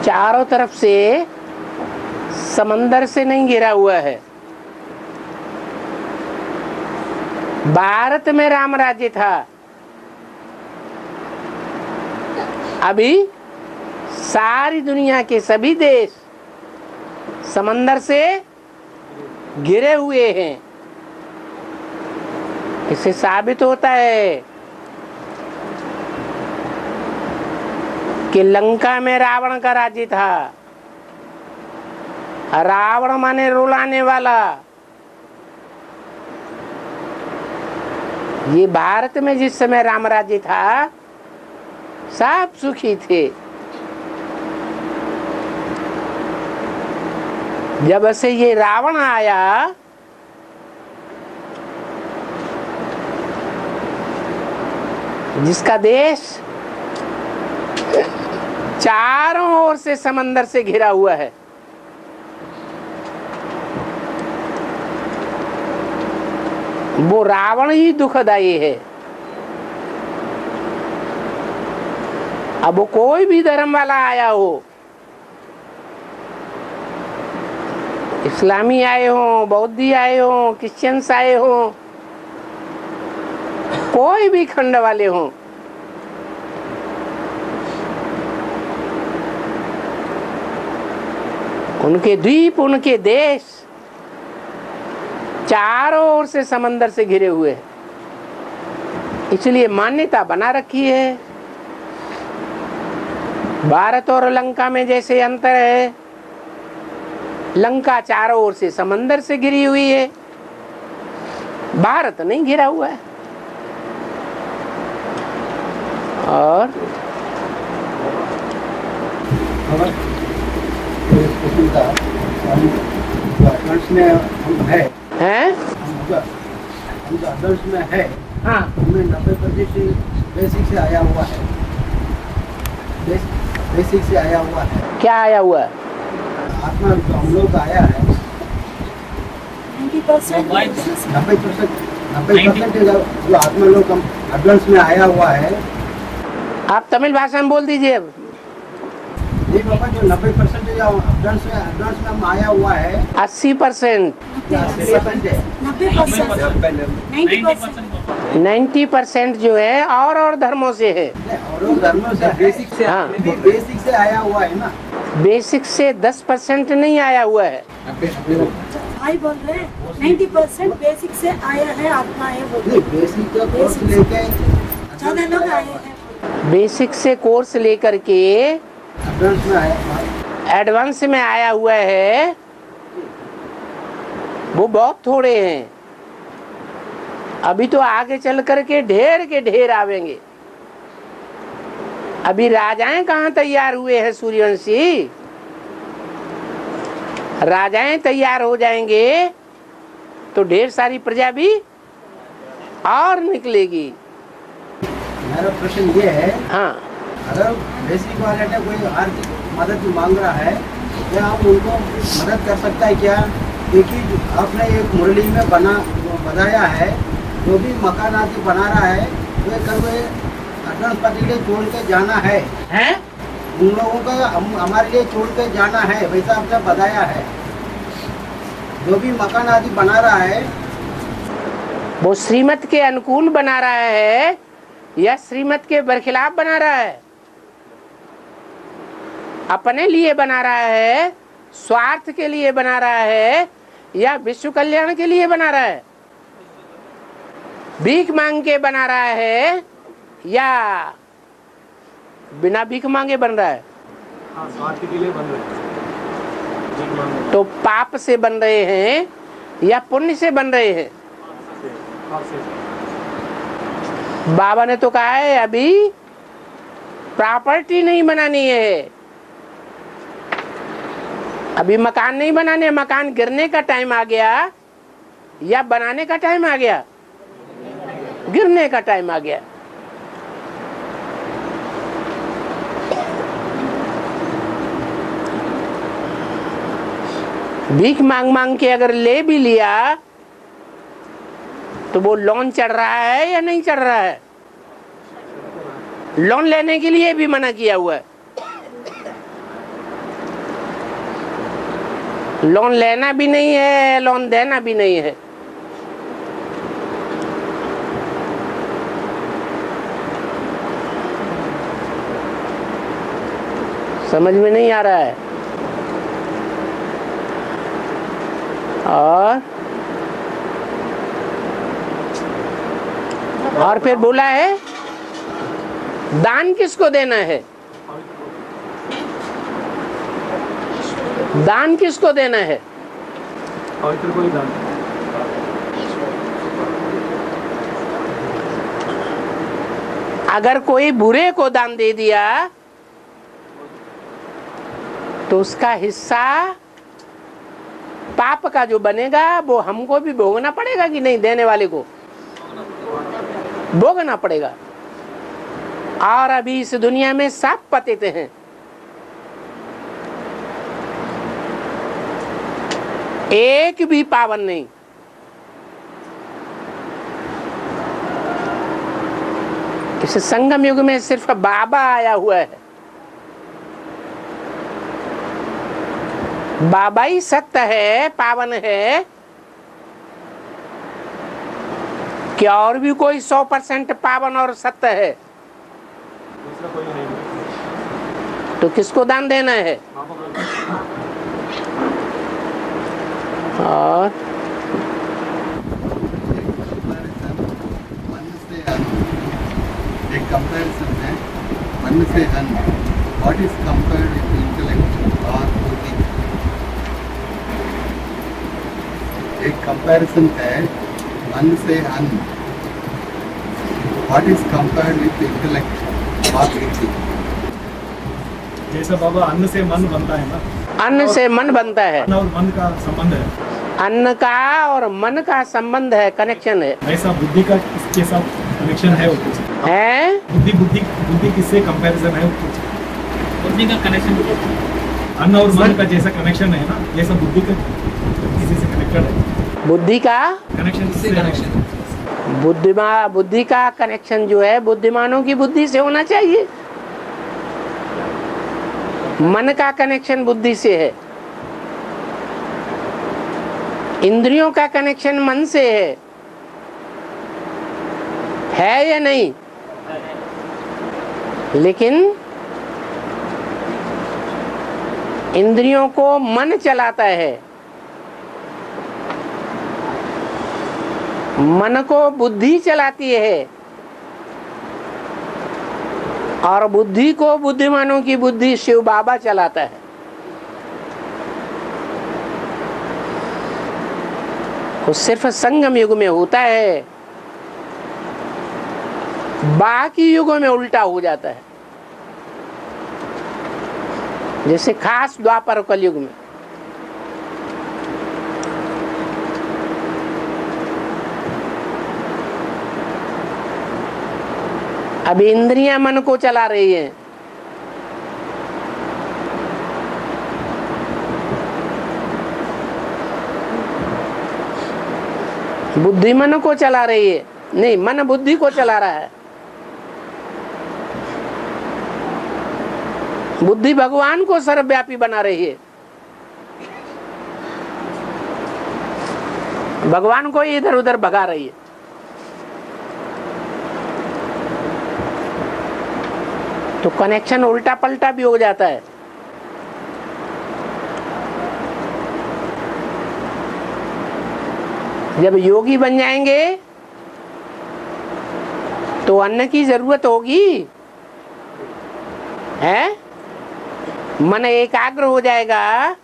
चारों तरफ से समंदर से नहीं घिरा हुआ है। भारत में राम राज्य था, अभी सारी दुनिया के सभी देश समंदर से घिरे हुए हैं। इससे साबित होता है कि लंका में रावण का राज्य था। रावण माने रुलाने वाला। ये भारत में जिस समय राम राज्य था, सब सुखी थे। जब से ये रावण आया, जिसका देश चारों ओर से समंदर से घिरा हुआ है, वो रावण ही दुखदायी है। अब वो कोई भी धर्म वाला आया हो, इस्लामी आए हो, बौद्धी आए हो, क्रिश्चियंस आए हो, कोई भी खंड वाले हो, उनके द्वीप, उनके देश चारों ओर से समंदर से घिरे हुए हैं। इसलिए मान्यता बना रखी है। भारत और लंका में जैसे अंतर है, लंका चारों ओर से समंदर से घिरी हुई है, भारत नहीं घिरा हुआ है। और हैं? में है, हाँ, हमें 90% बेसिक से आया हुआ है। बेसिक से आया हुआ है। क्या आया हुआ है? आत्मा जो हम लोग का आया है 90% जो आत्मा लोग एडवांस में आया हुआ है। आप तमिल भाषा में बोल दीजिए। ये बाबा जो 90% जो एडवांस में हम आया हुआ है, 80%, 90% जो है और धर्मों से है। और धर्मों से बेसिक से, हाँ, बेसिक से आया हुआ है ना। बेसिक से 10% नहीं आया हुआ है। भाई बोल रहे हैं 90% बेसिक से आया है, आत्मा है। बेसिक का कोर्स लेके ज्यादा लोग आए हैं। बेसिक से कोर्स लेकर के एडवांस में आया, एडवांस में आया हुआ है, वो बहुत थोड़े हैं। अभी तो आगे चल करके ढेर के ढेर आवेंगे। अभी राजाएं कहाँ तैयार हुए हैं सूर्यवंशी? राजाएं तैयार हो जाएंगे तो ढेर सारी प्रजा भी और निकलेगी। मेरा प्रश्न ये है, हाँ, अगर बेसिक वाले ने कोई आर्थिक मदद मांग रहा है, क्या हम उनको मदद कर सकता है क्या? क्योंकि आपने एक मुरली में बताया है, जो भी मकान आदि बना रहा है, वे कल एडवांस पार्टी के छोड़ के जाना है, उन लोगों का हमारे लिए छोड़ के जाना है, वैसा आपने बताया है। जो भी मकान आदि बना रहा है, वो श्रीमत के अनुकूल बना रहा है या श्रीमत के बरखिलाफ बना रहा है? अपने लिए बना रहा है, स्वार्थ के लिए बना रहा है, या विश्व कल्याण के लिए बना रहा है? भीख मांग के बना रहा है या बिना भीख मांगे बन रहा है? हाँ, स्वार्थ के लिए बन रहे हैं। तो पाप से बन रहे हैं या पुण्य से बन रहे हैं? बाबा ने तो कहा है अभी प्रॉपर्टी नहीं बनानी है, अभी मकान नहीं बनाने, मकान गिरने का टाइम आ गया या बनाने का टाइम आ गया? गिरने का टाइम आ गया। भीख मांग मांग के अगर ले भी लिया तो वो लोन चढ़ रहा है या नहीं चढ़ रहा है? लोन लेने के लिए भी मना किया हुआ है। लोन लेना भी नहीं है, लोन देना भी नहीं है। समझ में नहीं आ रहा है। और फिर बोला है दान किसको देना है? दान किसको देना है? पवित्र को ही दान। अगर कोई बुरे को दान दे दिया तो उसका हिस्सा पाप का जो बनेगा वो हमको भी भोगना पड़ेगा कि नहीं? देने वाले को भोगना पड़ेगा। और अभी इस दुनिया में सांप पतेते हैं। एक भी पावन नहीं। इस संगम युग में सिर्फ बाबा आया हुआ है। बाबा ही सत्य है, पावन है। क्या और भी कोई 100% पावन और सत्य है? दूसरा कोई नहीं। तो किसको दान देना है? और एक कंपैरिजन है मन से अन। What is compared with intellect और बुद्धि? एक कंपैरिजन है मन से अन। What is compared with intellect और बुद्धि? जैसा बाबा अन्न से मन बनता है ना, अन्न से मन बनता है। अन्न और मन का संबंध है। अन्न का और मन का संबंध है, कनेक्शन है। ऐसा बुद्धि का इसके साथ कनेक्शन है। वो कुछ है बुद्धि बुद्धि बुद्धि किससे कंपैरिजन है? वो कुछ बुद्धि का कनेक्शन अन्न और मन का जैसा कनेक्शन है ना, जैसा बुद्धि का किसी से कनेक्टेड है। बुद्धि का कनेक्शन किससे कनेक्शन? बुद्धि का कनेक्शन जो है बुद्धिमानों की बुद्धि से होना चाहिए। मन का कनेक्शन बुद्धि से है। इंद्रियों का कनेक्शन मन से है या नहीं? लेकिन इंद्रियों को मन चलाता है, मन को बुद्धि चलाती है, और बुद्धि को बुद्धिमानों की बुद्धि शिव बाबा चलाता है। वो सिर्फ संगम युग में होता है, बाकी युगों में उल्टा हो जाता है। जैसे खास द्वापर कलयुग में। अब इंद्रियां मन को चला रही हैं। बुद्धि मन को चला रही है, नहीं, मन बुद्धि को चला रहा है। बुद्धि भगवान को सर्वव्यापी बना रही है, भगवान को इधर उधर भगा रही है। तो कनेक्शन उल्टा पलटा भी हो जाता है। जब योगी बन जाएंगे तो अन्न की जरूरत होगी, है? मन एकाग्र हो जाएगा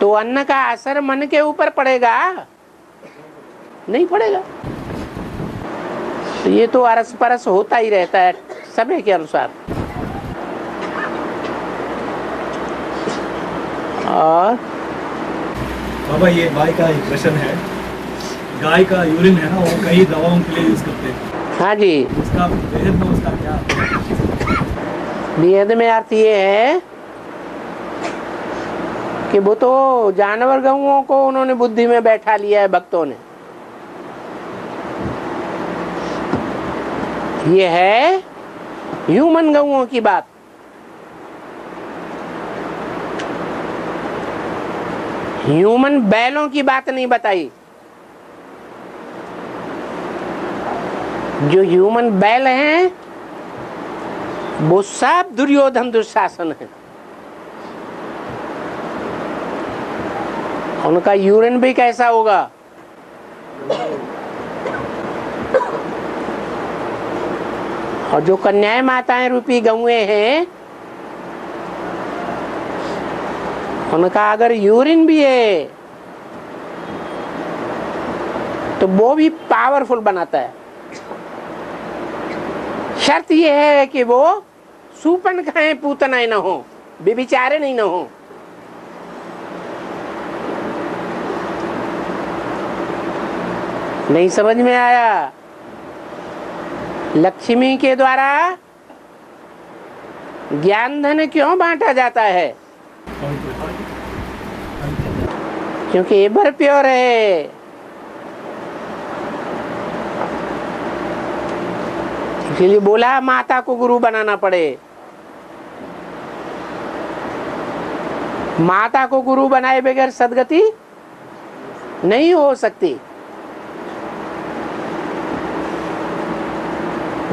तो अन्न का असर मन के ऊपर पड़ेगा? नहीं पड़ेगा। तो ये तो अरस परस होता ही रहता है समय के अनुसार। और बाबा ये गाय का एक प्रश्न है। गाय का यूरिन है ना, वो कई दवाओं के लिए यूज करते हैं। हाँ जी, उसका वेद में उसका क्या? वेद में अर्थ ये है कि वो तो जानवर गऊओं को उन्होंने बुद्धि में बैठा लिया है भक्तों ने। ये है ह्यूमन गऊओं की बात। ह्यूमन बैलों की बात नहीं बताई। जो ह्यूमन बैल हैं वो सब दुर्योधन दुशासन है। उनका यूरिन भी कैसा होगा? और जो कन्याएं माताएं रूपी गौएं हैं उनका अगर यूरिन भी है तो वो भी पावरफुल बनाता है। शर्त यह है कि वो सूपन खाएं पूतनाएं न हो, व्यभिचारे नहीं न हो। नहीं समझ में आया? लक्ष्मी के द्वारा ज्ञान धन क्यों बांटा जाता है? क्योंकि एवर प्योर है। इसलिए बोला माता को गुरु बनाना पड़े। माता को गुरु बनाए बगैर सदगति नहीं हो सकती।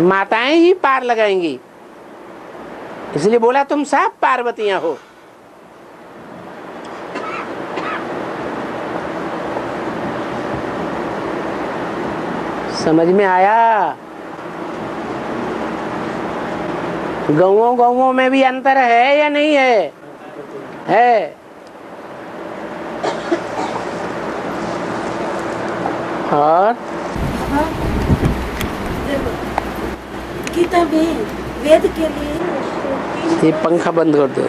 माताएं ही पार लगाएंगी। इसलिए बोला तुम सब पार्वतियां हो। समझ में आया? गौओं में भी अंतर है या नहीं है? है। और गीता में वेद के लिए ये पंखा बंद कर दो।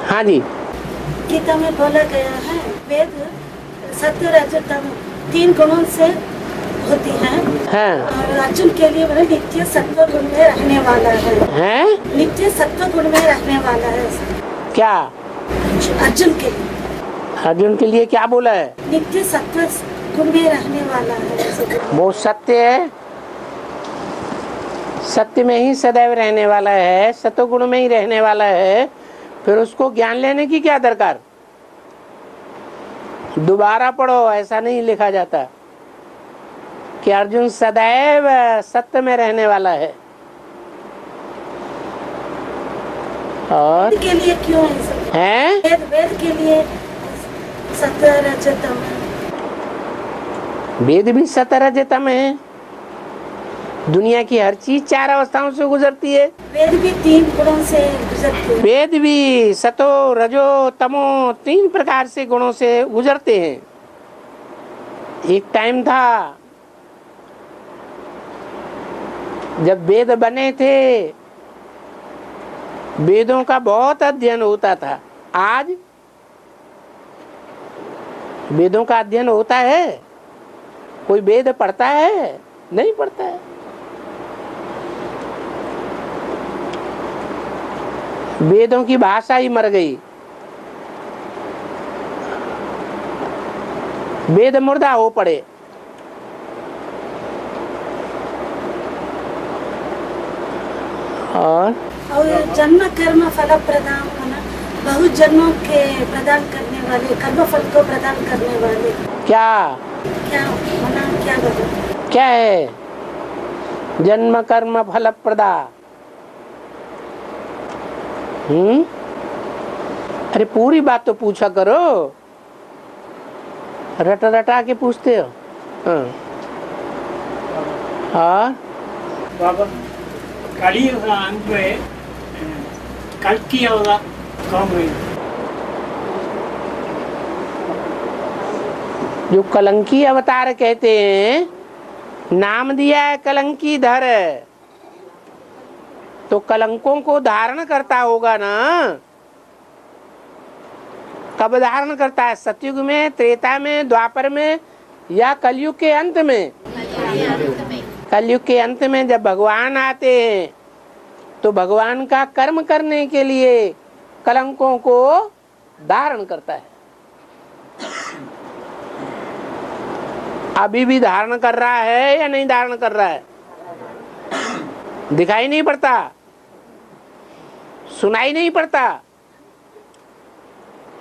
हाँ जी, गीता में बोला गया है वेद सत्य रजो तम 3 गुणों से होती है। हाँ। और अर्जुन के लिए बोले नित्य सत्व गुण में रहने वाला है। हैं? नित्य सत्व गुण में रहने वाला है। क्या अर्जुन के लिए? अर्जुन के लिए क्या बोला है? नित्य सत्व गुण में रहने वाला है। वो सत्य है, सत्य में ही सदैव रहने वाला है, सत्वगुण में ही रहने वाला है। फिर उसको ज्ञान लेने की क्या दरकार? दोबारा पढ़ो, ऐसा नहीं लिखा जाता कि अर्जुन सदैव सत्य में रहने वाला है। और के लिए क्यों है? वेद के लिए सत्य रजतम। वेद भी सत्य रजतम है। दुनिया की हर चीज 4 अवस्थाओं से गुजरती है। वेद भी 3 गुणों से गुजरते हैं। वेद भी सतो रजो तमो 3 प्रकार से गुणों से गुजरते हैं। एक टाइम था जब वेद बने थे, वेदों का बहुत अध्ययन होता था। आज वेदों का अध्ययन होता है? कोई वेद पढ़ता है? नहीं पढ़ता है। वेदों की भाषा ही मर गई। वेद मुर्दा हो पड़े। और जन्म कर्म फल प्रदान होना, बहुत जन्मों के प्रदान करने वाले, कर्म फल को प्रदान करने वाले। क्या क्या होना? क्या बता? क्या है? जन्म कर्म फल प्रदा। अरे पूरी बात तो पूछा करो, रटा रटा के पूछते हो। हाँ। बाबा कलियुग अंत में कल्कि अवतार कौन हुई? जो कलंकी अवतार कहते हैं, नाम दिया है कलंकी धर, तो कलंकों को धारण करता होगा ना। कब धारण करता है? सतयुग में, त्रेता में, द्वापर में या कलयुग के अंत में? कलयुग के अंत में जब भगवान आते हैं तो भगवान का कर्म करने के लिए कलंकों को धारण करता है। अभी भी धारण कर रहा है या नहीं धारण कर रहा है? दिखाई नहीं पड़ता, सुनाई नहीं पड़ता।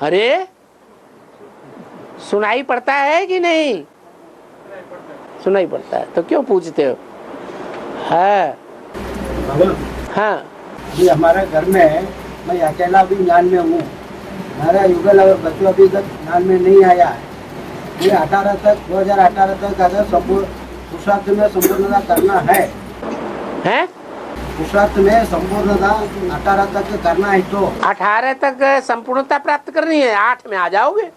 अरे सुनाई पड़ता है कि नहीं? सुनाई पड़ता है, तो क्यों पूछते हो? है हाँ। ये हमारा घर में मैं अकेला भी ज्ञान में हूँ। मेरा युगल और बच्चों अभी तक ज्ञान में नहीं आया है। ये 2018 तक अगर पुरुषार्थ में संपूर्णता करना है, पुरुषार्थ में संपूर्णता 18 तक करना है तो 18 तक संपूर्णता प्राप्त करनी है, 8 में आ जाओगे।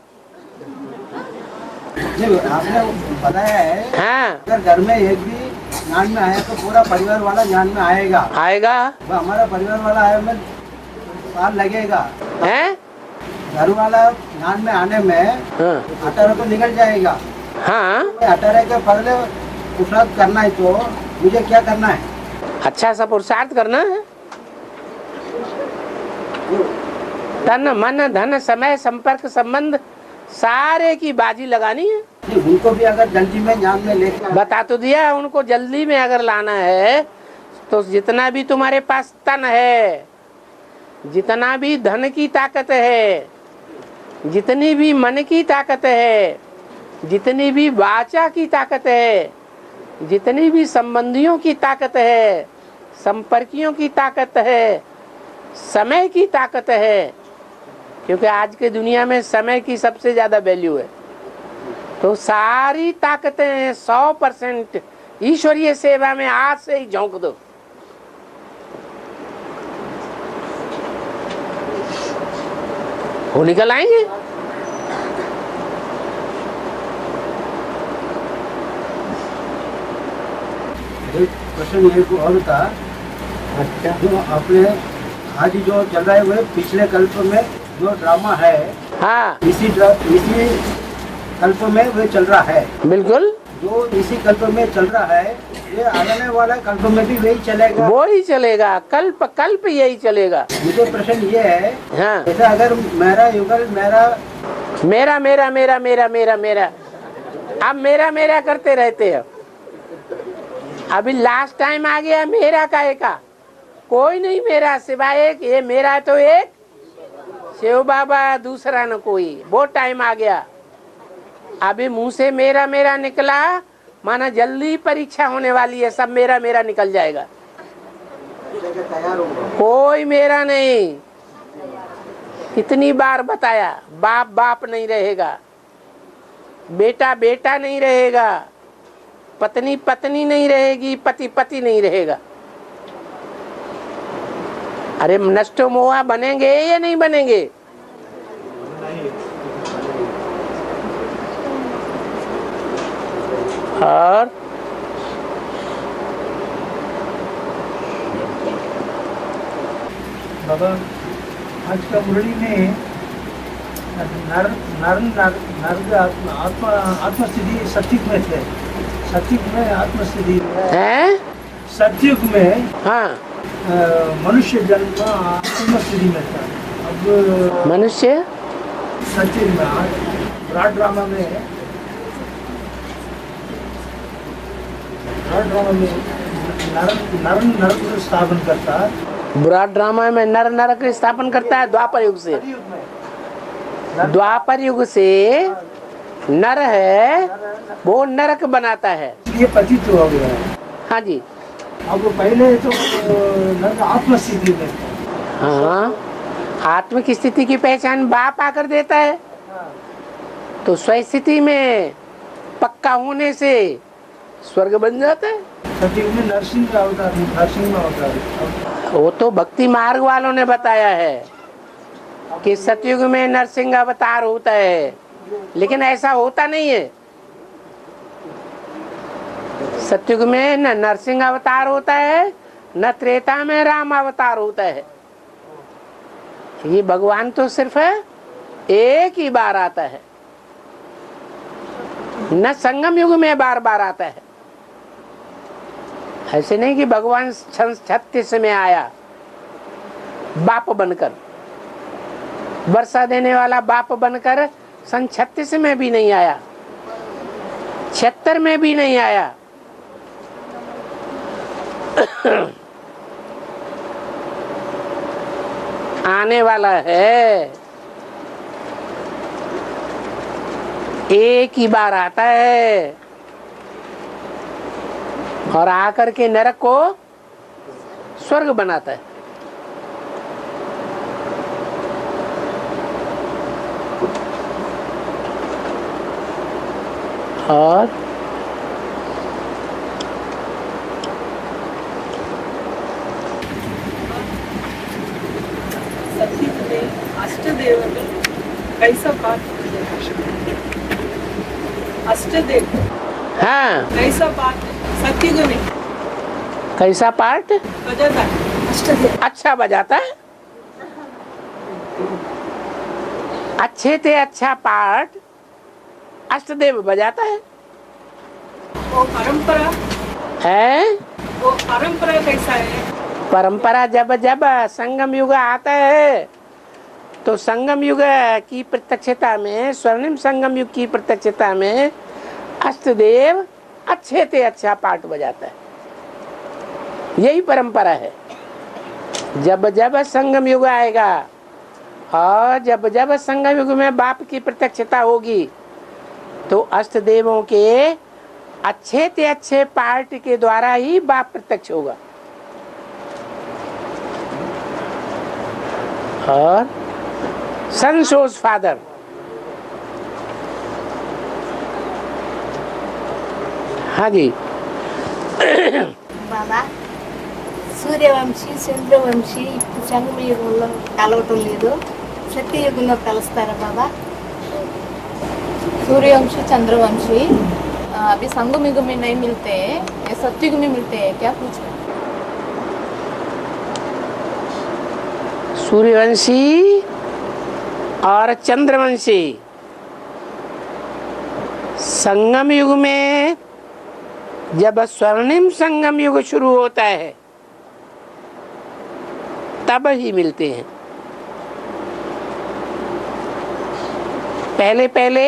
आपने बताया है हाँ। अगर घर में एक भी ज्ञान में आया तो पूरा परिवार वाला ज्ञान में आएगा। वो हमारा परिवार वाला आया में साल लगेगा। हैं? घर वाला ज्ञान में आने में 18 तो निकल जाएगा। हाँ। 18 के पहले पुरुषार्थ करना है तो मुझे क्या करना है? अच्छा सा पुरुषार्थ करना है। तन मन धन समय संपर्क संबंध सारे की बाजी लगानी है। उनको भी अगर जल्दी में ज्ञान में लेकर बता तो दिया, उनको जल्दी में अगर लाना है तो जितना भी तुम्हारे पास तन है, जितना भी धन की ताकत है, जितनी भी मन की ताकत है, जितनी भी वाचा की ताकत है, जितनी भी संबंधियों की ताकत है, संपर्कियों की ताकत है, समय की ताकत है, क्योंकि आज के दुनिया में समय की सबसे ज्यादा वैल्यू है, तो सारी ताकतें 100% ईश्वरीय सेवा में आज से ही झोंक दो। वो निकल आएंगे। प्रश्न एक और था। अच्छा। जो अपने आज जो चल रहा है वो पिछले कल्प में जो ड्रामा है, हाँ, इसी कल्प में वो चल रहा है। बिल्कुल। जो इसी कल्प में चल रहा है, ये आने वाला कल्प में भी वही चलेगा। वो ही चलेगा, कल्प कल्प यही चलेगा। मुझे प्रश्न ये है, हाँ, जैसे अगर मेरा युगल मेरा मेरा मेरा मेरा मेरा मेरा अब मेरा मेरा करते रहते हो। अभी लास्ट टाइम आ गया मेरा काहे का, कोई नहीं मेरा सिवाय एक, ये मेरा है तो एक शिव बाबा, दूसरा न कोई। वो टाइम आ गया। अभी मुंह से मेरा मेरा निकला, माना जल्दी परीक्षा होने वाली है, सब मेरा मेरा निकल जाएगा। कोई मेरा नहीं। कितनी बार बताया, बाप बाप नहीं रहेगा, बेटा बेटा नहीं रहेगा, पत्नी पत्नी नहीं रहेगी, पति पति नहीं रहेगा। अरे नष्ट मोहा बनेंगे या नहीं बनेंगे? और बाबा आज का मुरली में आत्मस्थिति सत्युग में थे। सत्युग में आत्मस्थिति है, सत्युग में हाँ, मनुष्य जन्म आत्मस्थिति में था। अब मनुष्य सत्युग में ब्रॉड ड्रामा में नर नरक स्थापन करता है। ब्रॉड ड्रामा में नर नरक स्थापन करता है। द्वापर युग से, द्वापर युग से नर है वो नरक बनाता है। ये पतित हो गया है। हाँ जी। अब पहले तो नर आत्मस्थिति में, हाँ, आत्म की स्थिति की पहचान बाप आकर देता है, तो स्वस्थिति में पक्का होने से स्वर्ग बन जाता है। सत्युग में नरसिंह का अवतार, नरसिंह का अवतार। वो तो भक्ति मार्ग वालों ने बताया है कि सतयुग में नरसिंह अवतार होता है, लेकिन ऐसा होता नहीं है। सतयुग में न नरसिंह अवतार होता है, न त्रेता में राम अवतार होता है। ये भगवान तो सिर्फ एक ही बार आता है, न संगम युग में बार बार आता है। ऐसे नहीं कि भगवान 36 में आया बाप बनकर, वर्षा देने वाला बाप बनकर 36 में भी नहीं आया। 76 में भी नहीं आया। आने वाला है, एक ही बार आता है और आकर के नरक को स्वर्ग बनाता है। और सतीयुग में अष्टदेव में कैसा पाठ अष्टदेव हाँ, कैसा पाठ सत्युग में कैसा पार्ट बजाता है अष्टदेव अच्छा बजाता है। अच्छे से अच्छा पार्ट अष्टदेव बजाता है। वो परंपरा है वो परंपरा कैसा है? परंपरा जब जब संगम युग आता है तो संगम युग की प्रत्यक्षता में, स्वर्णिम संगम युग की प्रत्यक्षता में अष्टदेव अच्छे से अच्छा पाठ बजाता है। यही परंपरा है। जब जब संगम युग आएगा और जब जब संगम युग में बाप की प्रत्यक्षता होगी तो अष्टदेवों के अच्छे से अच्छे पाठ के द्वारा ही बाप प्रत्यक्ष होगा। और सन शोज फादर, हाँ जी బాబా సూర్యవంశీ చంద్రవంశీ ఇప్పుడు సంగమయుగంలో కలవటం లేదు, సత్యయుగంలో కలుస్తారా బాబా? सूर्यवंशी चंद्रवंशी अभी संगम युग में नहीं मिलते हैं, ये सत्युग में मिलते हैं क्या पूछ रहे? सूर्यवंशी और चंद्रवंशी संगम युग में जब स्वर्णिम संगम युग शुरू होता है तब ही मिलते हैं। पहले पहले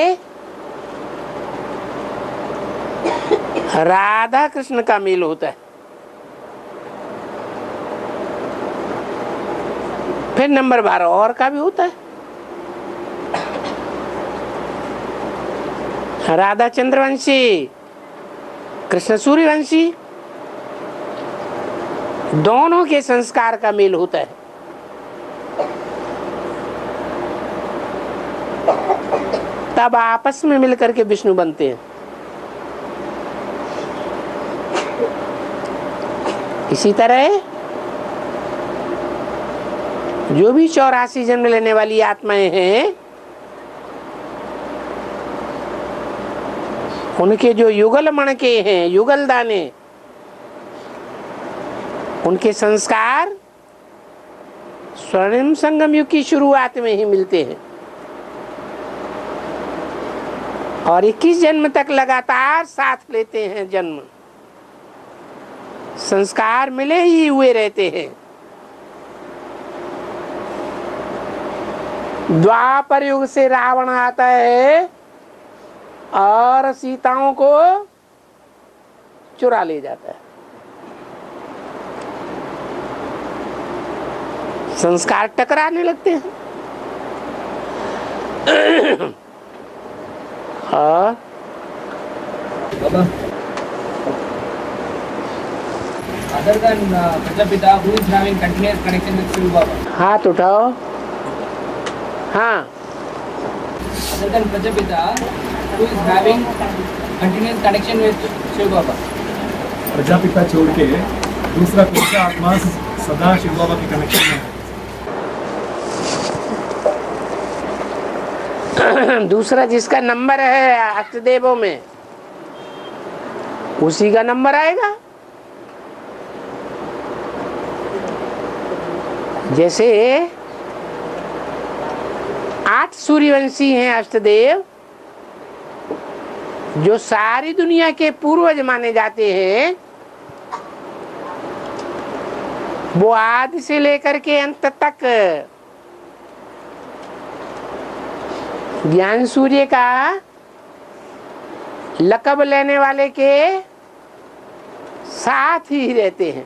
राधा कृष्ण का मेल होता है, फिर नंबर 12 और का भी होता है। राधा चंद्रवंशी, कृष्ण सूर्यवंशी, दोनों के संस्कार का मेल होता है। तब आपस में मिलकर के विष्णु बनते हैं। इसी तरह जो भी 84 जन्म लेने वाली आत्माएं हैं, उनके जो युगल मणके हैं, युगल दाने, उनके संस्कार स्वर्णिम संगम युग की शुरुआत में ही मिलते हैं और 21 जन्म तक लगातार साथ लेते हैं। जन्म संस्कार मिले ही हुए रहते हैं। द्वापर युग से रावण आता है और सीताओं को चुरा ले जाता है। संस्कार टकराने लगते हैं। और other than Prajapita, who is having continuous connection with Shiv Baba? हाथ उठाओ। हाँ, Other than Prajapita, who is having continuous connection with Shiv Baba? Prajapita छोड़ के दूसरा कौन सा आत्मा सदा शिव बाबा के कनेक्शन में है? दूसरा जिसका नंबर है अष्टदेवों में, उसी का नंबर आएगा। जैसे 8 सूर्यवंशी हैं अष्टदेव, जो सारी दुनिया के पूर्वज माने जाते हैं। वो आदि से लेकर के अंत तक ज्ञान सूर्य का लक़ब लेने वाले के साथ ही रहते हैं,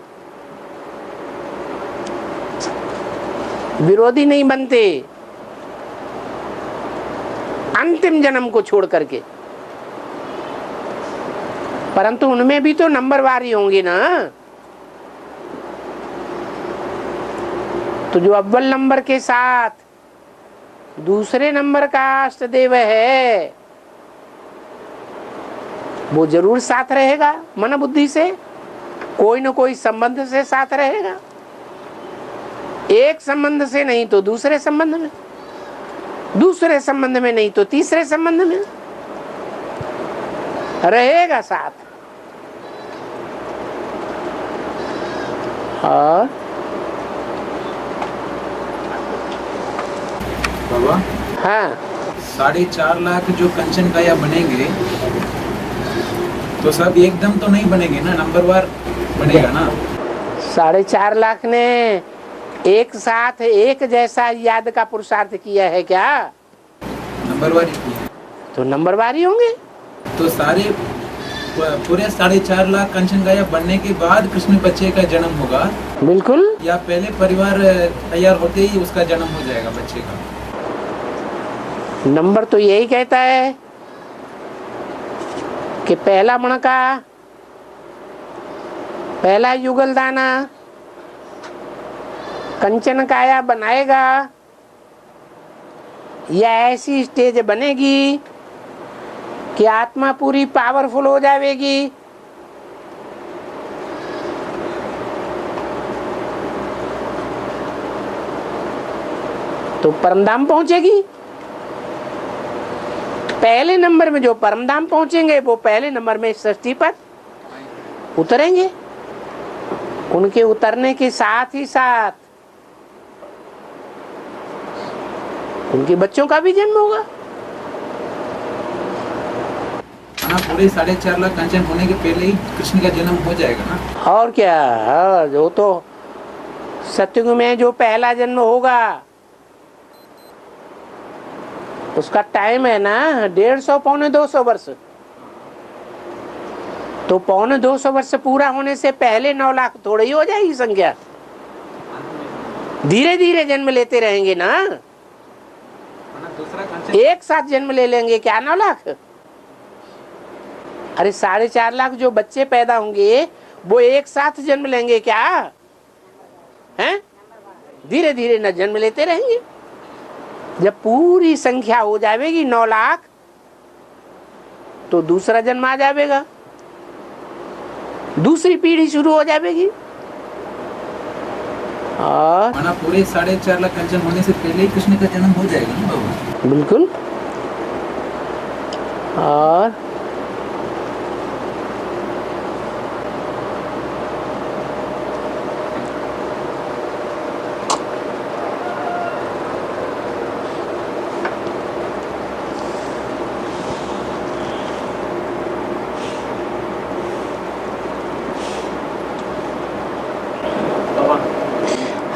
विरोधी नहीं बनते अंतिम जन्म को छोड़ करके। परंतु उनमें भी तो नंबरवारी होंगी ना। तो जो अव्वल नंबर के साथ दूसरे नंबर का अष्टदेव है वो जरूर साथ रहेगा, मन बुद्धि से कोई न कोई संबंध से साथ रहेगा। एक संबंध से नहीं तो दूसरे संबंध में, दूसरे संबंध में नहीं तो तीसरे संबंध में रहेगा साथ। और बाबा, हाँ, 4.5 लाख जो कंचन काया बनेंगे तो सब एकदम तो नहीं बनेंगे ना, नंबरवार बनेगा ना। 4.5 लाख ने एक साथ एक जैसा याद का पुरुषार्थ किया है क्या? नंबरवारी किया तो नंबरवारी होंगे। तो सारे पूरे 4.5 लाख कंचन काया बनने के बाद कृष्ण बच्चे का जन्म होगा? बिल्कुल। या पहले परिवार तैयार होते ही उसका जन्म हो जाएगा बच्चे का? नंबर तो यही कहता है कि पहला मणका, पहला युगल दाना कंचन काया बनाएगा या ऐसी स्टेज बनेगी कि आत्मा पूरी पावरफुल हो जाएगी। तो परमधाम पहुंचेगी। पहले नंबर में जो परमधाम पहुंचेंगे वो पहले नंबर में सृष्टि पर उतरेंगे। उनके उतरने के साथ ही साथ उनके बच्चों का भी जन्म होगा। पूरे 4.5 लाख कंचन होने के पहले ही कृष्ण का जन्म हो जाएगा ना। और क्या, जो तो सतयुग में जो पहला जन्म होगा उसका टाइम है ना 150 पौने 200 वर्ष। तो पौने 200 वर्ष पूरा होने से पहले 9 लाख थोड़ी ही हो जाएगी संख्या। धीरे धीरे जन्म लेते रहेंगे ना। एक साथ जन्म ले लेंगे क्या 9 लाख? अरे 4.5 लाख जो बच्चे पैदा होंगे वो एक साथ जन्म लेंगे क्या? हैं? धीरे धीरे न जन्म लेते रहेंगे। जब पूरी संख्या हो जाएगी 9 लाख तो दूसरा जन्म आ जाएगा, दूसरी पीढ़ी शुरू हो जाएगी। और पूरे 4.5 लाख कंचन होने से पहले ही कृष्ण का जन्म हो जाएगा ना बाबा? बिल्कुल। और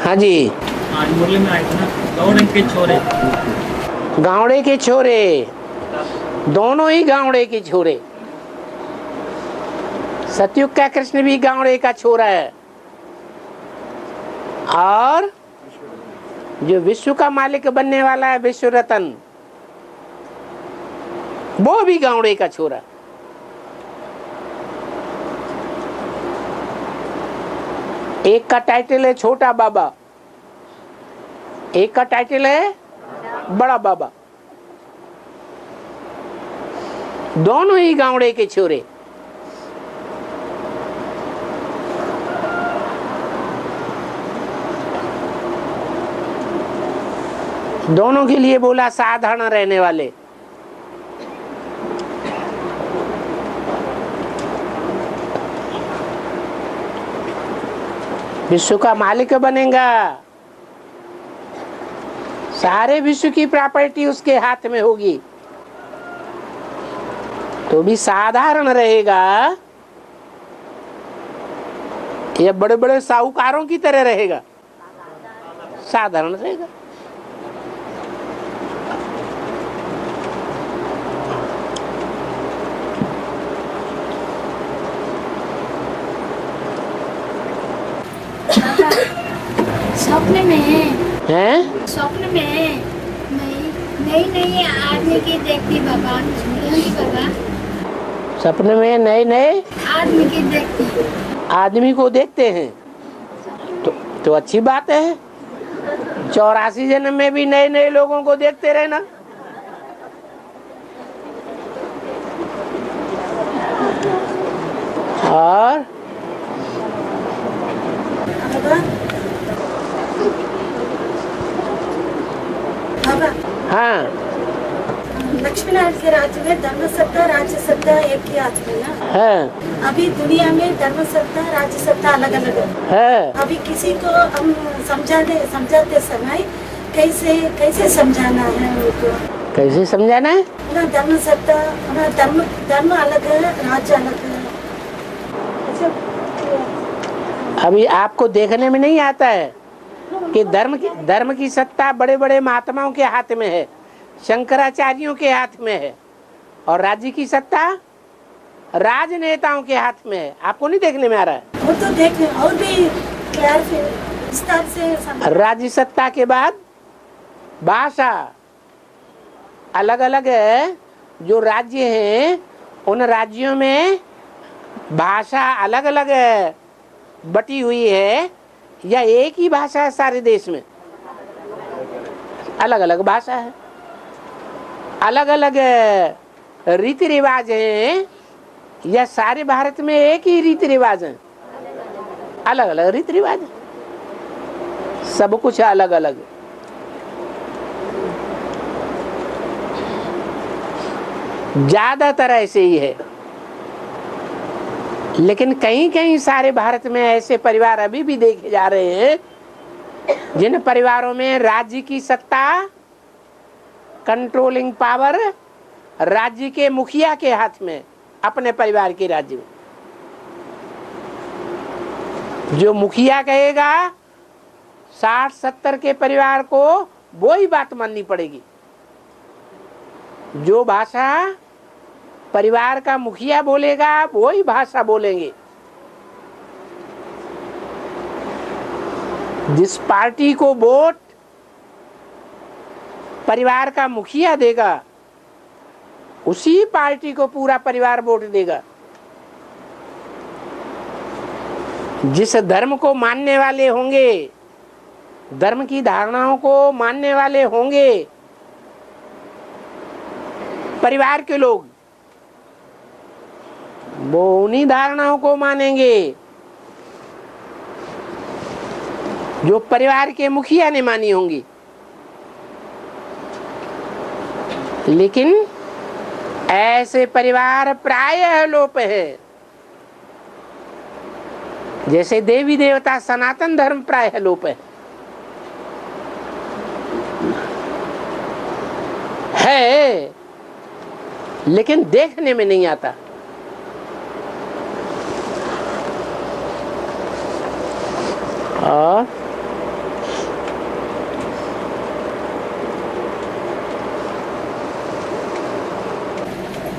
हाँ जी, मुरली में आए थे ना, गावड़े के छोरे। गावड़े के छोरे, दोनों ही गावड़े के छोरे। सतयुग का कृष्ण भी गावड़े का छोरा है और जो विश्व का मालिक बनने वाला है विश्व रतन वो भी गावड़े का छोरा। एक का टाइटल है छोटा बाबा, एक का टाइटल है बड़ा बाबा। दोनों ही गावड़े के छोरे। दोनों के लिए बोला साधारण रहने वाले। विश्व का मालिक बनेगा, सारे विश्व की प्रॉपर्टी उसके हाथ में होगी, तो भी साधारण रहेगा या बड़े बड़े साहूकारों की तरह रहेगा? साधारण रहेगा। सपने में हैं? स्वप्न में नहीं नहीं आदमी की देखती बाबा, नहीं बाबा, सपने में नए नए आदमी की देखती। आदमी को देखते हैं तो अच्छी बात है। 84 जन्म में भी नए नए लोगों को देखते रहना। और हाँ, लक्ष्मी नारायण के राज्य में धर्म सत्ता राज्य सत्ता एक ही हाथ में ना है। अभी दुनिया में धर्म सत्ता राज्य सत्ता अलग अलग है। अभी किसी को हम समझाते समय कैसे समझाना है उनको? कैसे समझाना है? ना धर्म सत्ता, ना धर्म अलग है, राज्य अलग है। अभी आपको देखने में नहीं आता है कि धर्म की सत्ता बड़े बड़े महात्माओं के हाथ में है, शंकराचार्यों के हाथ में है, और राज्य की सत्ता राजनेताओं के हाथ में है। आपको नहीं देखने में आ रहा है? वो तो देख और भी विस्तार से। राज्य सत्ता के बाद भाषा अलग अलग है। जो राज्य हैं उन राज्यों में भाषा अलग अलग है, बटी हुई है, या एक ही भाषा है सारे देश में? अलग अलग भाषा है, अलग अलग रीति रिवाज हैं, या सारे भारत में एक ही रीति रिवाज हैं? अलग अलग रीति रिवाज, सब कुछ अलग अलग। ज्यादातर ऐसे ही है, लेकिन कहीं कहीं सारे भारत में ऐसे परिवार अभी भी देखे जा रहे हैं जिन परिवारों में राज्य की सत्ता, कंट्रोलिंग पावर राज्य के मुखिया के हाथ में, अपने परिवार के राज्य में। जो मुखिया कहेगा 60-70 के परिवार को वो ही बात माननी पड़ेगी। जो भाषा परिवार का मुखिया बोलेगा वो ही भाषा बोलेंगे। जिस पार्टी को वोट परिवार का मुखिया देगा उसी पार्टी को पूरा परिवार वोट देगा। जिस धर्म को मानने वाले होंगे, धर्म की धारणाओं को मानने वाले होंगे परिवार के लोग, वो उन्हीं धारणाओं को मानेंगे जो परिवार के मुखिया ने मानी होंगी। लेकिन ऐसे परिवार प्रायः लोप है। जैसे देवी देवता सनातन धर्म प्रायः लोप है, लेकिन देखने में नहीं आता। और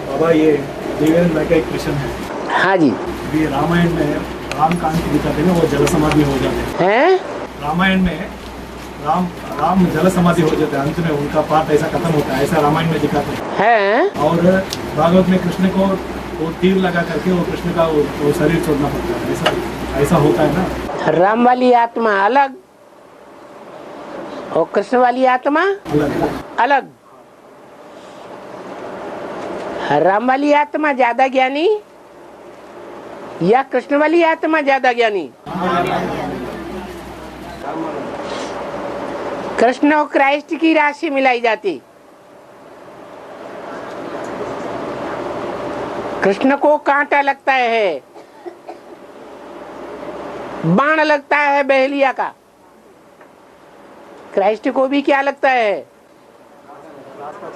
बाबा ये देवेंद्र भाई का एक क्वेश्चन है। हाँ जी। ये रामायण में राम कांड की दिखाते ना, वो जल समाधि हो जाते हैं। रामायण में राम जल समाधि हो जाते हैं, अंत में उनका पाठ ऐसा खत्म होता है, ऐसा रामायण में दिखाते हैं। और भागवत में कृष्ण को वो तीर लगा करके वो कृष्ण का वो शरीर छोड़ना पड़ता है, ऐसा होता है ना। राम वाली आत्मा अलग और कृष्ण वाली आत्मा अलग। राम वाली आत्मा ज्यादा ज्ञानी या कृष्ण वाली आत्मा ज्यादा ज्ञानी? कृष्ण और क्राइस्ट की राशि मिलाई जाती। कृष्ण को कांटा लगता है, बाण लगता है बहेलिया का। क्राइस्ट को भी क्या लगता है?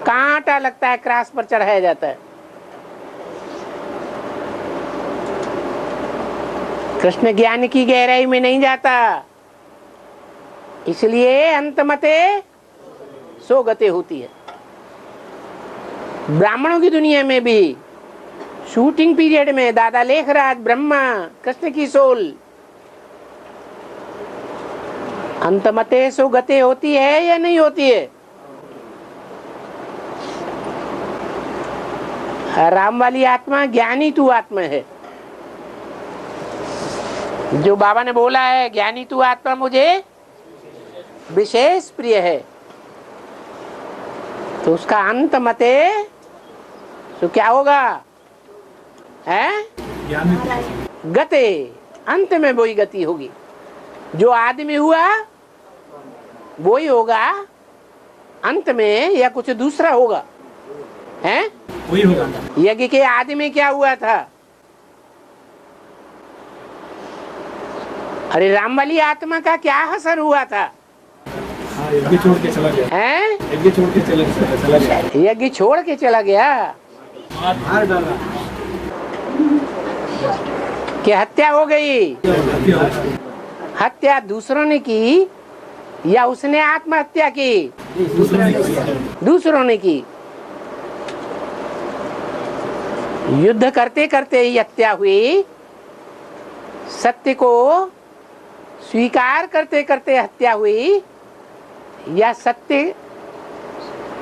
कांटा लगता है, क्रॉस पर चढ़ाया जाता है। कृष्ण ज्ञान की गहराई में नहीं जाता, इसलिए अंतमते सो गते होती है। ब्राह्मणों की दुनिया में भी शूटिंग पीरियड में दादा लेखराज, ब्रह्मा, कृष्ण की सोल अंतमते सो गते होती है या नहीं होती है? राम वाली आत्मा ज्ञानी तू आत्मा है। जो बाबा ने बोला है ज्ञानी तू आत्मा मुझे विशेष प्रिय है, तो उसका अंत मते तो क्या होगा? है गते, अंत में वही गति होगी। जो आदमी हुआ वही होगा अंत में, या कुछ दूसरा होगा? है वही होगा। यज्ञ के आदि में क्या हुआ था? अरे राम वाली आत्मा का क्या असर हुआ था? हाँ, यज्ञ छोड़ के चला गया। हैं? यज्ञ छोड़ के चला गया। यज्ञ छोड़ के चला गया कि हत्या हो गई? हत्या दूसरों ने की या उसने आत्महत्या की? दूसरों ने की। युद्ध करते करते ही हत्या हुई, सत्य को स्वीकार करते करते हत्या हुई, या सत्य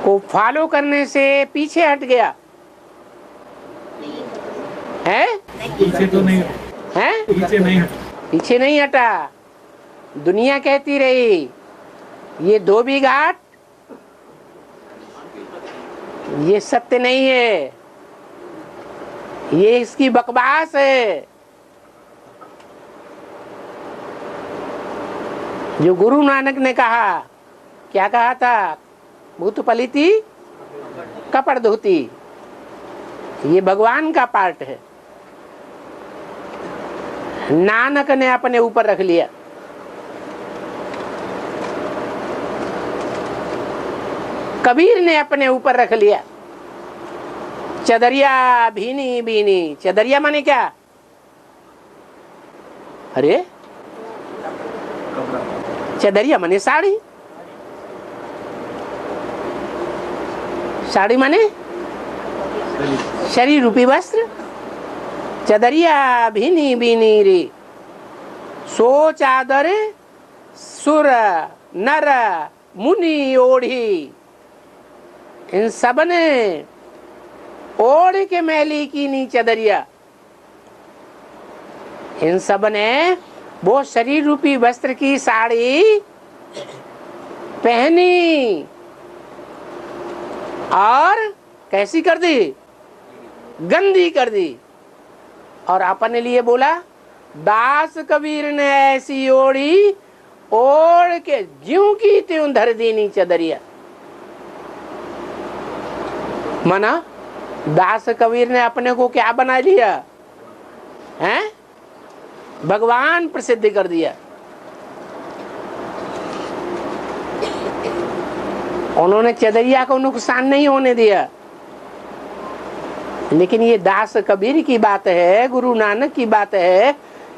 को फॉलो करने से पीछे हट गया? है? पीछे तो नहीं है? पीछे नहीं हटा। दुनिया कहती रही ये धोबी घाट ये सत्य नहीं है, ये इसकी बकवास है। जो गुरु नानक ने कहा, क्या कहा था? भूत पलिती कपड़ धोती, ये भगवान का पार्ट है। नानक ने अपने ऊपर रख लिया। कबीर ने अपने ऊपर रख लिया। चदरिया भीनी भीनी, चदरिया माने क्या? अरे चदरिया माने साड़ी, साड़ी माने शरीर रूपी वस्त्र। चदरिया भीनी भीनी रे, सो चादर सुर नर मुनि ओढ़ी। इन सब ने ओढ़ के मैली की नी चदरिया। इन सब ने वो शरीर रूपी वस्त्र की साड़ी पहनी और कैसी कर दी? गंदी कर दी। और अपने लिए बोला दास कबीर ने ऐसी ओढ़ी, ओढ़ के ज्यों की त्यों धर देनी चदरिया। माना दास कबीर ने अपने को क्या बना लिया? हैं? भगवान प्रसिद्ध कर दिया। उन्होंने चदरिया को नुकसान नहीं होने दिया। लेकिन ये दास कबीर की बात है, गुरु नानक की बात है,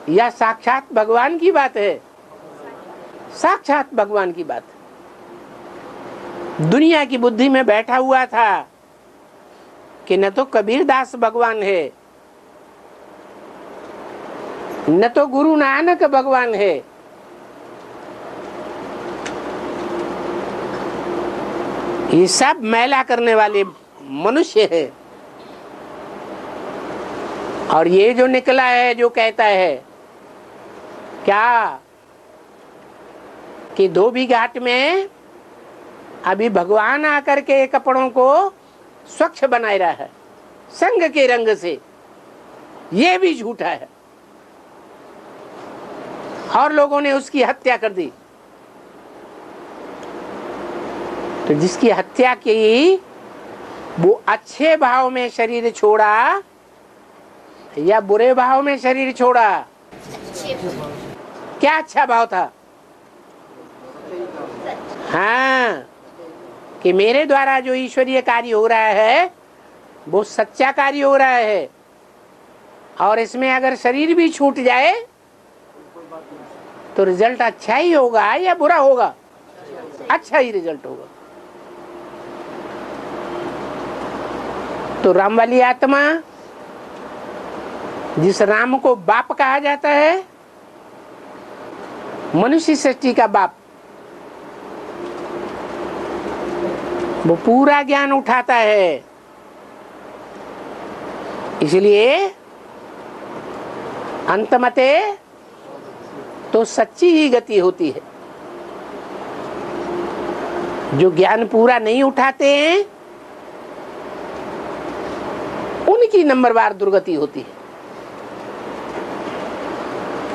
या साक्षात भगवान की बात है? साक्षात भगवान की बात। दुनिया की बुद्धि में बैठा हुआ था कि न तो कबीर दास भगवान है, न तो गुरु नानक भगवान है। ये सब मैला करने वाले मनुष्य है। और ये जो निकला है, जो कहता है क्या कि धोबी घाट में अभी भगवान आकर के कपड़ों को स्वच्छ बनाए रहा है संग के रंग से, ये भी झूठा है। और लोगों ने उसकी हत्या कर दी। तो जिसकी हत्या की वो अच्छे भाव में शरीर छोड़ा या बुरे भाव में शरीर छोड़ा? क्या अच्छा भाव था? हाँ, कि मेरे द्वारा जो ईश्वरीय कार्य हो रहा है वो सच्चा कार्य हो रहा है, और इसमें अगर शरीर भी छूट जाए तो रिजल्ट अच्छा ही होगा या बुरा होगा? अच्छा ही रिजल्ट होगा। तो राम वाली आत्मा, जिस राम को बाप कहा जाता है, मनुष्य सृष्टि का बाप, वो पूरा ज्ञान उठाता है। इसलिए अंतमते तो सच्ची ही गति होती है। जो ज्ञान पूरा नहीं उठाते हैं उनकी नंबरवार दुर्गति होती है।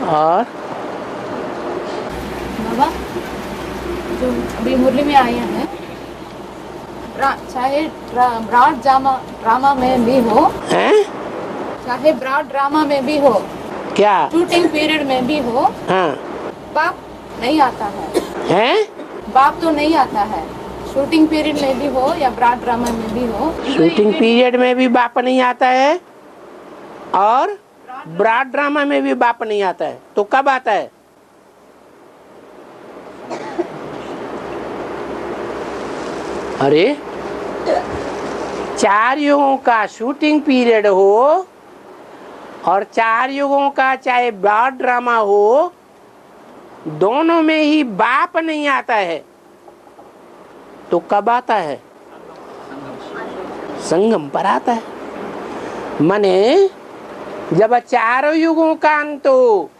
और बाबा जो अभी मुरली में आए हैं, चाहे ब्रॉड ड्रामा में भी हो, चाहे ब्रॉड ड्रामा में भी हो, क्या शूटिंग पीरियड में भी हो, हाँ, बाप नहीं आता है, बाप तो नहीं आता है। शूटिंग पीरियड में भी हो या ब्रॉड ड्रामा में भी हो, शूटिंग पीरियड में भी बाप नहीं आता है और ब्रॉड ड्रामा में भी बाप नहीं आता है। तो कब आता है? अरे 4 युगों का शूटिंग पीरियड हो और 4 युगों का चाहे ब्रॉड ड्रामा हो, दोनों में ही बाप नहीं आता है। तो कब आता है? संगम पर आता है। माने जब 4 युगों का अंत हो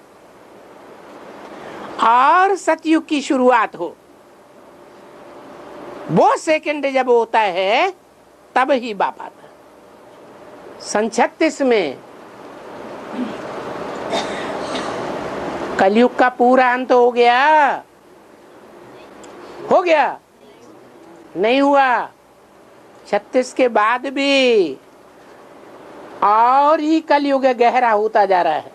और सतयुग की शुरुआत हो, वो सेकंड जब होता है तब ही बाप आता है। सन 36 में कलयुग का पूरा अंत हो गया? हो गया? नहीं हुआ। 36 के बाद भी और ही कलयुग गहरा होता जा रहा है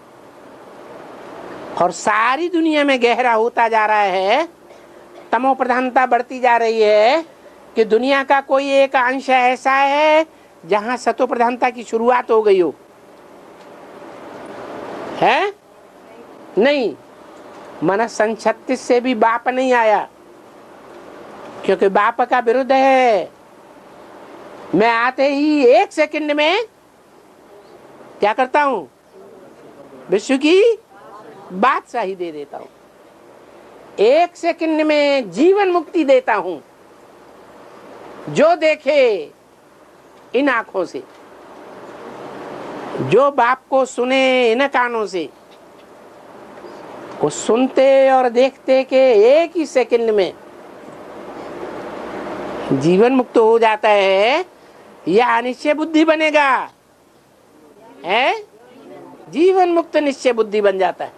और सारी दुनिया में गहरा होता जा रहा है। तमो प्रधानता बढ़ती जा रही है कि दुनिया का कोई एक अंश ऐसा है जहां सतो प्रधानता की शुरुआत हो गई हो, है नहीं? माना सन 36 से भी बाप नहीं आया, क्योंकि बाप का विरुद्ध है। मैं आते ही 1 सेकंड में क्या करता हूं? विश्व की बादशाही दे देता हूं। 1 सेकंड में जीवन मुक्ति देता हूं। जो देखे इन आंखों से, जो बाप को सुने इन कानों से, वो सुनते और देखते के 1 ही सेकंड में जीवन मुक्त हो जाता है या निश्चय बुद्धि बनेगा? है जीवन मुक्त निश्चय बुद्धि बन जाता है।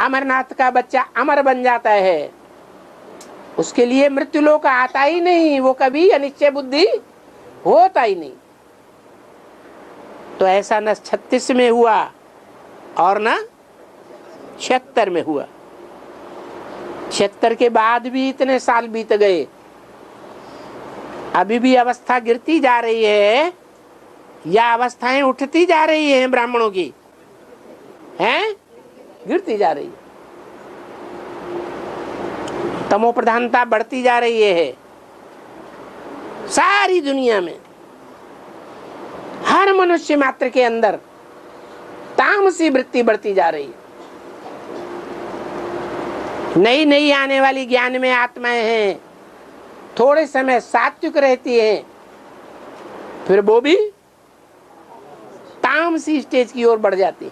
अमरनाथ का बच्चा अमर बन जाता है। उसके लिए मृत्यु लोक आता ही नहीं, वो कभी अनिश्चय बुद्धि होता ही नहीं। तो ऐसा न 36 में हुआ और न 76 में हुआ। 76 के बाद भी इतने साल बीत गए, अभी भी अवस्था गिरती जा रही है या अवस्थाएं उठती जा रही हैं ब्राह्मणों की? हैं? गिरती जा रही है। तमो प्रधानता बढ़ती जा रही है सारी दुनिया में। हर मनुष्य मात्र के अंदर तामसी वृत्ति बढ़ती जा रही है। नई नई आने वाली ज्ञान में आत्माएं हैं, थोड़े समय सात्विक रहती हैं, फिर वो भी तामसी स्टेज की ओर बढ़ जाती है।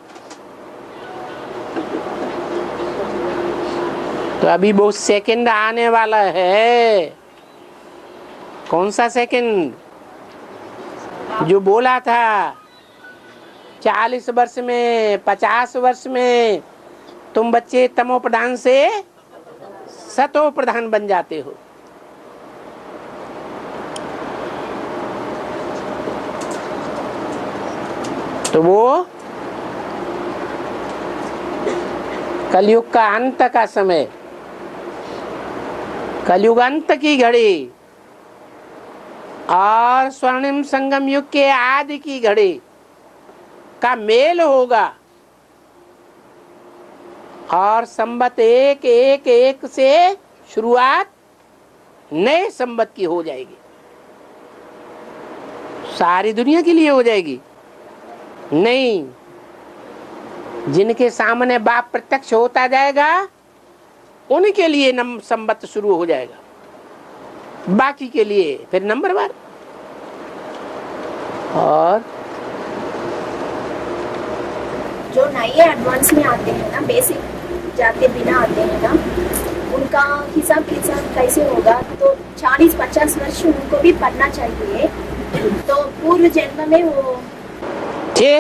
तो अभी वो सेकंड आने वाला है। कौन सा सेकंड? जो बोला था 40 वर्ष में, 50 वर्ष में तुम बच्चे तमो प्रधान से सतो प्रधान बन जाते हो। तो वो कलयुग का अंत का समय, कलयुग अंत की घड़ी और स्वर्णिम संगम युग के आदि की घड़ी का मेल होगा और संवत एक से शुरुआत नए संवत की हो जाएगी। सारी दुनिया के लिए हो जाएगी? नहीं, जिनके सामने बाप प्रत्यक्ष होता जाएगा उनके लिए संवत शुरू हो जाएगा। बाकी के लिए फिर नंबरवार। और जो नए एडवांस में आते हैं ना, बेसिक जाते बिना आते हैं ना, उनका हिसाब कैसे होगा? तो 40-50 वर्ष उनको भी पढ़ना चाहिए, तो पूर्व जन्म में वो थे।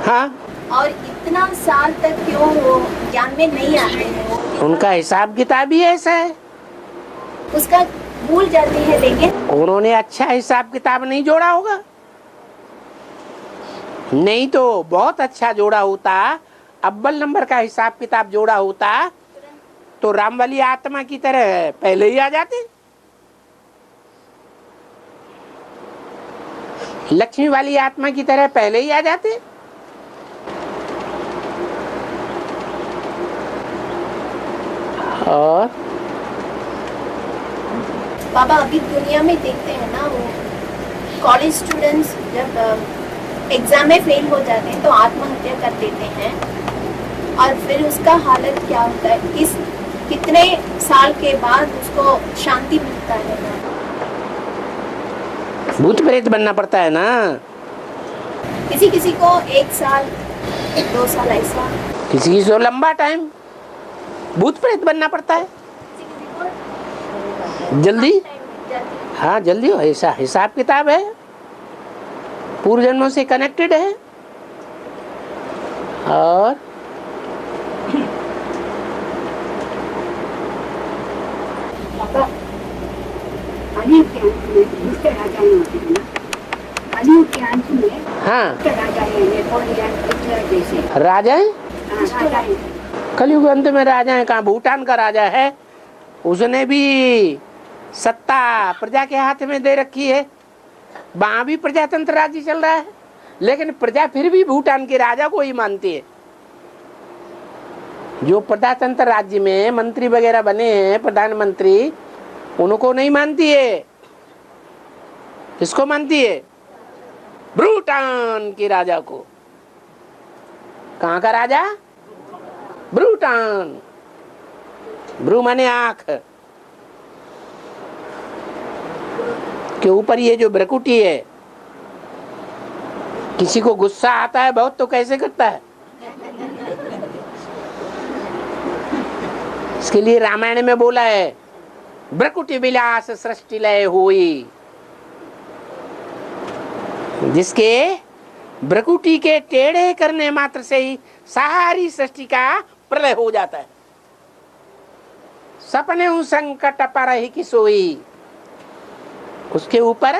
हाँ, और इतना साल तक क्यों वो ज्ञान में नहीं आते हैं? उनका हिसाब किताब ही ऐसा है, उसका भूल जाते हैं। लेकिन उन्होंने अच्छा हिसाब किताब नहीं जोड़ा होगा, नहीं तो बहुत अच्छा जोड़ा होता, अव्वल नंबर का हिसाब किताब जोड़ा होता तो राम वाली आत्मा की तरह पहले ही आ जाते, लक्ष्मी वाली आत्मा की तरह पहले ही आ जाते। और बाबा अभी दुनिया में देखते हैं ना, वो कॉलेज स्टूडेंट्स जब एग्जाम में फेल हो जाते हैं तो आत्महत्या कर देते हैं, और फिर उसका हालत क्या होता है? कितने साल के बाद उसको शांति मिलता है ना? भूत प्रेत बनना पड़ता है ना, किसी किसी को 1 साल 2 साल ऐसा, किसी को लंबा टाइम भूत प्रेत बनना पड़ता है। जल्दी, हाँ जल्दी हो, ऐसा हिसाब किताब है, पूर्व जन्मों से कनेक्टेड है। और हाँ, राजा है कलयुग अंत में, राजा है कहाँ? भूटान का राजा है, उसने भी सत्ता प्रजा के हाथ में दे रखी है, वहां भी प्रजातंत्र राज्य चल रहा है, लेकिन प्रजा फिर भी भूटान के राजा को ही मानती है। जो प्रजातंत्र राज्य में मंत्री वगैरह बने हैं, प्रधानमंत्री, उनको नहीं मानती है। किसको मानती है? भूटान के राजा को। कहाँ का राजा? भूटान। भ्रू माने आंख के ऊपर ये जो भ्रकुटी है, किसी को गुस्सा आता है बहुत तो कैसे करता है? इसके लिए रामायण में बोला है, भ्रकुटी विलास सृष्टि लय हुई। जिसके भ्रकुटी के टेढ़े करने मात्र से ही सारी सृष्टि का प्रलय हो जाता है। सपने हूं संकट पर ही की सोई, उसके ऊपर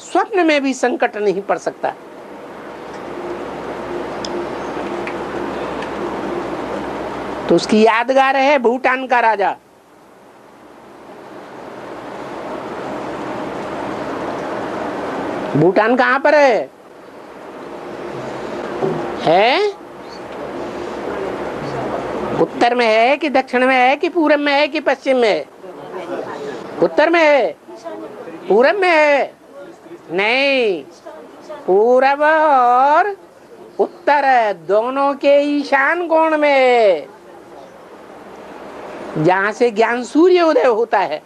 स्वप्न में भी संकट नहीं पड़ सकता। तो उसकी यादगार है भूटान का राजा। भूटान कहां पर है? उत्तर में है कि दक्षिण में है कि पूरब में है कि पश्चिम में है? उत्तर में है, पूरब में है? नहीं, पूरब और उत्तर दोनों के ईशान कोण में, जहां से ज्ञान सूर्य उदय होता है।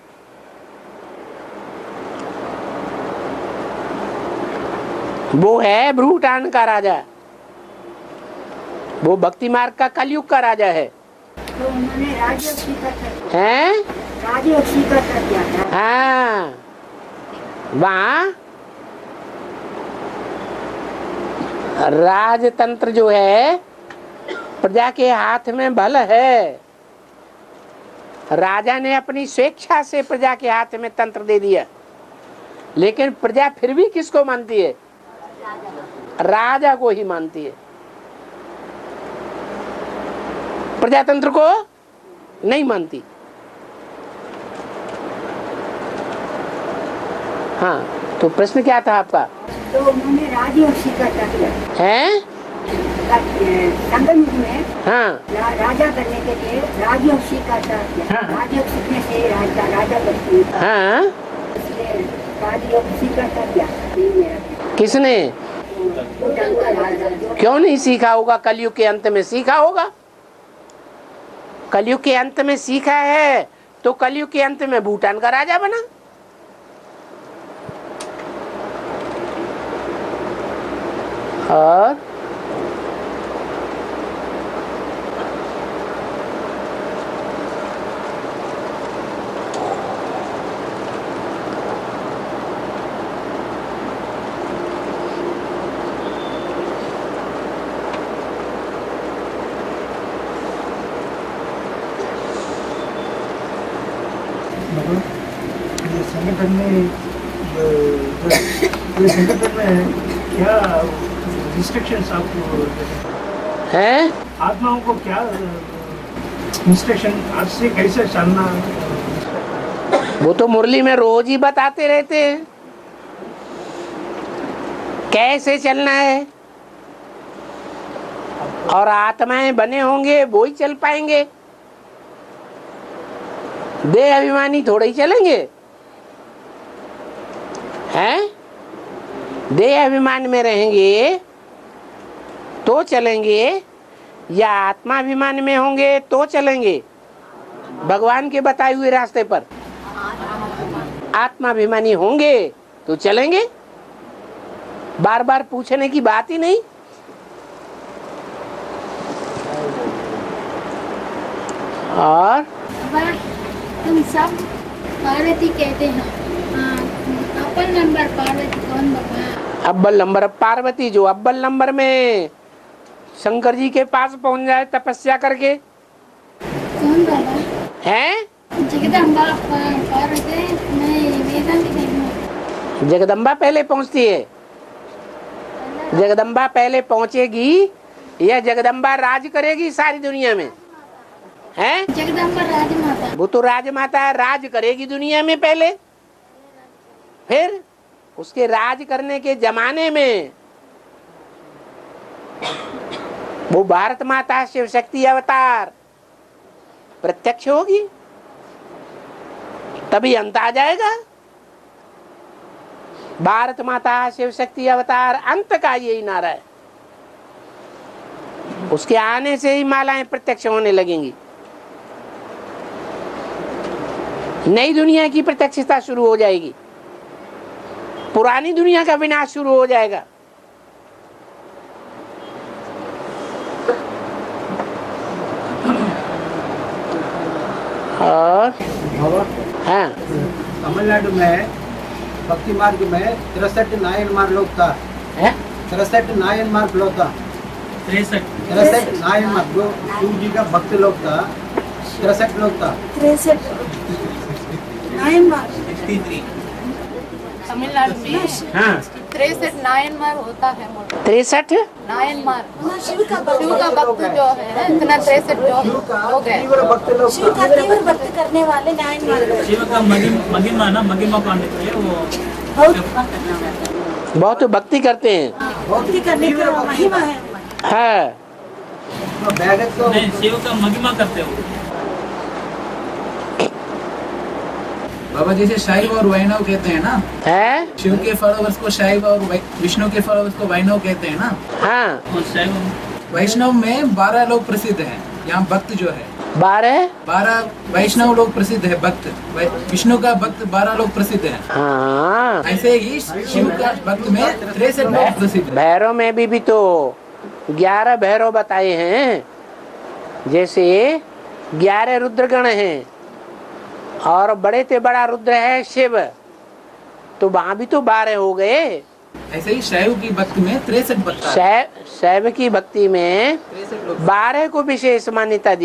वो है भूटान का राजा, वो भक्ति मार्ग का कलयुग का राजा है। तो उन्होंने राजयोग स्वीकार कर दिया। हैं? राजयोग स्वीकार कर दिया था। हाँ, वहाँ राजतंत्र जो है प्रजा के हाथ में बल है। राजा ने अपनी स्वेच्छा से प्रजा के हाथ में तंत्र दे दिया, लेकिन प्रजा फिर भी किसको मानती है? राजा को ही मानती है, प्रजातंत्र को नहीं मानती। हाँ, तो प्रश्न क्या था आपका? तो उन्होंने राजयोग स्वीकार कर दिया है? संगम में हाँ, राजा बनने के लिए राजयोग स्वीकार कर दिया। राजयोग सीखने से राजा बनते हैं। हाँ, इसलिए राजयोग स्वीकार कर दिया। किसने? क्यों नहीं सीखा होगा? कलयुग के अंत में सीखा होगा। कलयुग के अंत में सीखा है तो कलयुग के अंत में भूटान का राजा बना। और ये संगठन में ये संगठन में क्या रिस्ट्रिक्शंस आपको हैं? आत्माओं को क्या इंस्ट्रक्शन आज से कैसे चलना? वो तो मुरली में रोज ही बताते रहते हैं कैसे चलना है, और आत्माएं बने होंगे वो ही चल पाएंगे। देह अभिमानी थोड़े ही चलेंगे हैं? देह अभिमान में रहेंगे तो चलेंगे, या आत्माभिमान में होंगे तो चलेंगे भगवान के बताए हुए रास्ते पर। आत्माभिमानी होंगे तो चलेंगे, बार बार पूछने की बात ही नहीं। और तुम सब पार्वती कहते हैं, अव्वल नंबर पार्वती कौन बाबा? अव्वल नंबर पार्वती, जो अव्वल नंबर में शंकर जी के पास पहुंच जाए तपस्या करके। कौन बाबा? हैं? जगदम्बा पार्वती, मैं वेदांत कहूँ। जगदम्बा पहले पहुंचती है, जगदम्बा पहले पहुंचेगी या जगदम्बा राज करेगी सारी दुनिया में? हैं? जगदम्बा राजमाता। वो तो राजमाता है, राज करेगी दुनिया में पहले, फिर उसके राज करने के जमाने में वो भारत माता शिव शक्ति अवतार प्रत्यक्ष होगी, तभी अंत आ जाएगा। भारत माता शिव शक्ति अवतार अंत का यही नारा है। उसके आने से ही मालाएं प्रत्यक्ष होने लगेंगी, नई दुनिया की प्रत्यक्षता शुरू हो जाएगी, पुरानी दुनिया का विनाश शुरू हो जाएगा। और हाँ, तमिलनाडु में भक्ति मार्ग में 63 नायनमार लोग था। 63 नायनमार लोग था। 63 नायनमार जो शिव जी का भक्त लोग था, 63 लोग था। 63 नायनमार तमिलनाडु में 63 नायनमार होता है। 63 नायनमार शिव का भक्त जो है, इतना 63 जो लोग हैं। शिव का तीव्र भक्त करने वाले नायनमार। शिव का महिमा ना, महिमा पाने के लिए वो बहुत भक्ति करते हैं, भक्ति करने का महिमा है। हाँ, नहीं, शिव का महिमा करते हो। बाबा जैसे शैव और वैष्णव कहते हैं ना, है? शिव के फॉलोवर्स को शैव और विष्णु के फॉलोवर्स को वैष्णव कहते हैं ना। हाँ, वैष्णव में 12 लोग प्रसिद्ध हैं। यहाँ भक्त जो है 12 वैष्णव लोग प्रसिद्ध है। भक्त विष्णु का भक्त 12 लोग प्रसिद्ध है। हाँ, ऐसे ही शिव का भक्त में 63 लोग प्रसिद्ध है। भैरव में भी तो 11 भैरव बताए हैं, जैसे 11 रुद्रगण हैं और बड़े से बड़ा रुद्र है शिव, तो वहां भी तो 12 हो गए। ऐसे ही शैव की भक्ति में 63 भक्त। शैव की भक्ति में 12 को विशेष मान्यता दी।